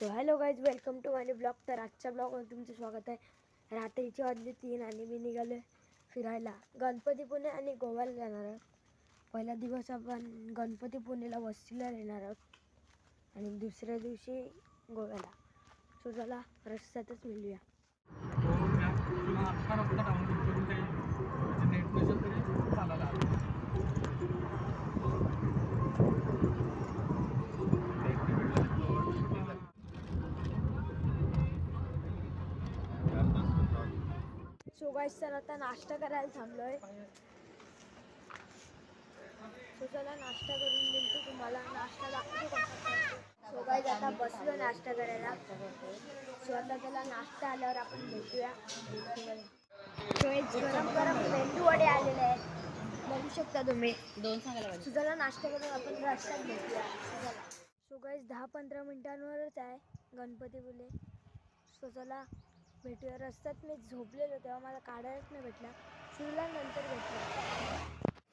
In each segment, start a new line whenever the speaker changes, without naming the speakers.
So hello guys, welcome to my blog. तर आजच्या ब्लॉगमध्ये तुमचं स्वागत आहे. रात्रीचे वाजले 3 आणि मी निघालो फिरायला. गणपतीपुणे आणि गोव्याला जाणार आहोत. पहिला दिवस आपण गणपतीपुणेला वस्तीला येणार आहोत आणि दुसऱ्या दिवशी गोव्याला. सो चला रस्त्यातच मिळूया. सो गाईज, तर आता नाश्ता करायला थांबलोय. सो चला नाश्ता करून मिळतो तुम्हाला. नाश्ता दाखवतो कसा. सो गाईज, आता बसलो नाश्ता करायला. सो आता त्याला नाश्ता आल्यावर आपण भेटूया. गरम गरम मेंदू वडे आलेले आहेत, बघू शकता तुम्ही.
2 सांगायला पाहिजे.
सो चला नाश्ता करून आपण रस्त्यात भेटूया. सो गाईज 10-15 मिनिटांवरच आहे गणपतीपुळे. सो चला भेटूया. रस्त्यात मी झोपलेलो तेव्हा मला काढायलाच नाही भेटला. सुरूला नंतर भेटला.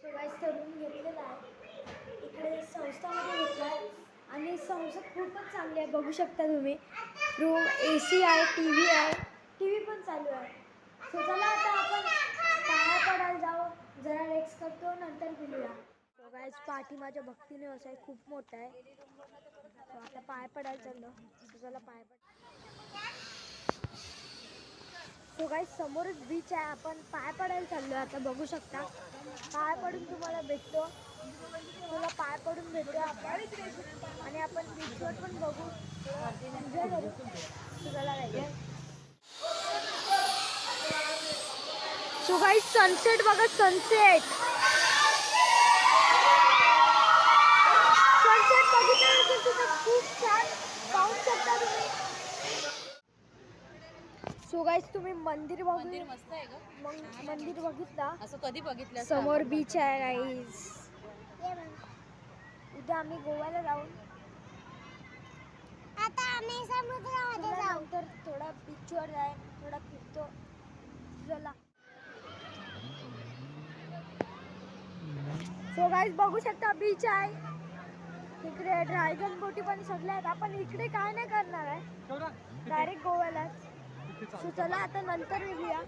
सो गाईज तरुण घेतलेला आहे इकडे संस्थामध्ये घेतला आहे आणि संस्था खूपच चांगली आहे, बघू शकता तुम्ही. रूम AC आहे, TV आहे, TV पण चालू आहे. सो चला आता आपण पाया पडायला जाऊ, जरा रेक्स करतो, नंतर बोलूया. सो गाईज पाठी माझ्या भक्तीने असं आहे, खूप मोठा आहे. सो आता पाय पडायला चाललो. सो चला पाय पड. सो गाईज समोरच बीच आहे, आपण पाय पडायला चाललो. आता बघू शकता पाय पडून तुम्हाला भेटतो. तुला पाय पडून भेटतो आपण आणि आपण बीचवर पण बघू, एन्जॉय करू. तुला सो गाईज सनसेट बघा, सनसेट बघितल्यानंतर तिथं खूप छान पाहू शकता तुम्ही. सो गाईज तुम्ही मंदिर
मंदिर मस्त आहे ग.
मंदिर बघितला,
असं कधी बघितलं?
समोर बीच आहे गाईज. उद्या आम्ही गोव्याला जाऊ. आता आम्ही समुद्रामध्ये जाऊ. नंतर थोडा बीचवर जाय, थोडा फिरतो. चला. सो गाईज बघू शकता बीच आहे. इकडे ड्रॅगन बोटी पण सगळे आहेत. आपण इकडे काय नाही करणार आहे, डायरेक्ट गोव्यालाच. सो चला आता नंतर येऊया.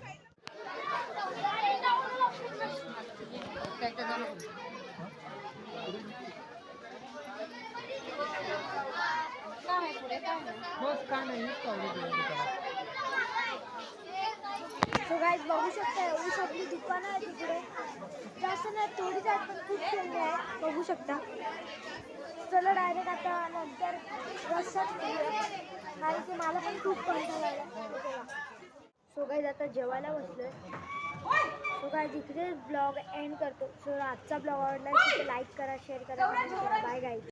सो गाईज बघू शकता एवढी सगळी दुकानं आहेत तिकडे. जास्त नाही, थोडीच आहेत पण खूप चांगली आहे, बघू शकता. चला डायरेक्ट आता नंतर रस्त्यात मिळूया, कारण की मला पण खूप कंटाळा आला. सो गाईज आता जेवायला बसलोय. सो गाईज इकडे ब्लॉग एंड करतो. सो आजचा ब्लॉग आवडला तर लाईक करा, शेअर करा, बाय गाईज.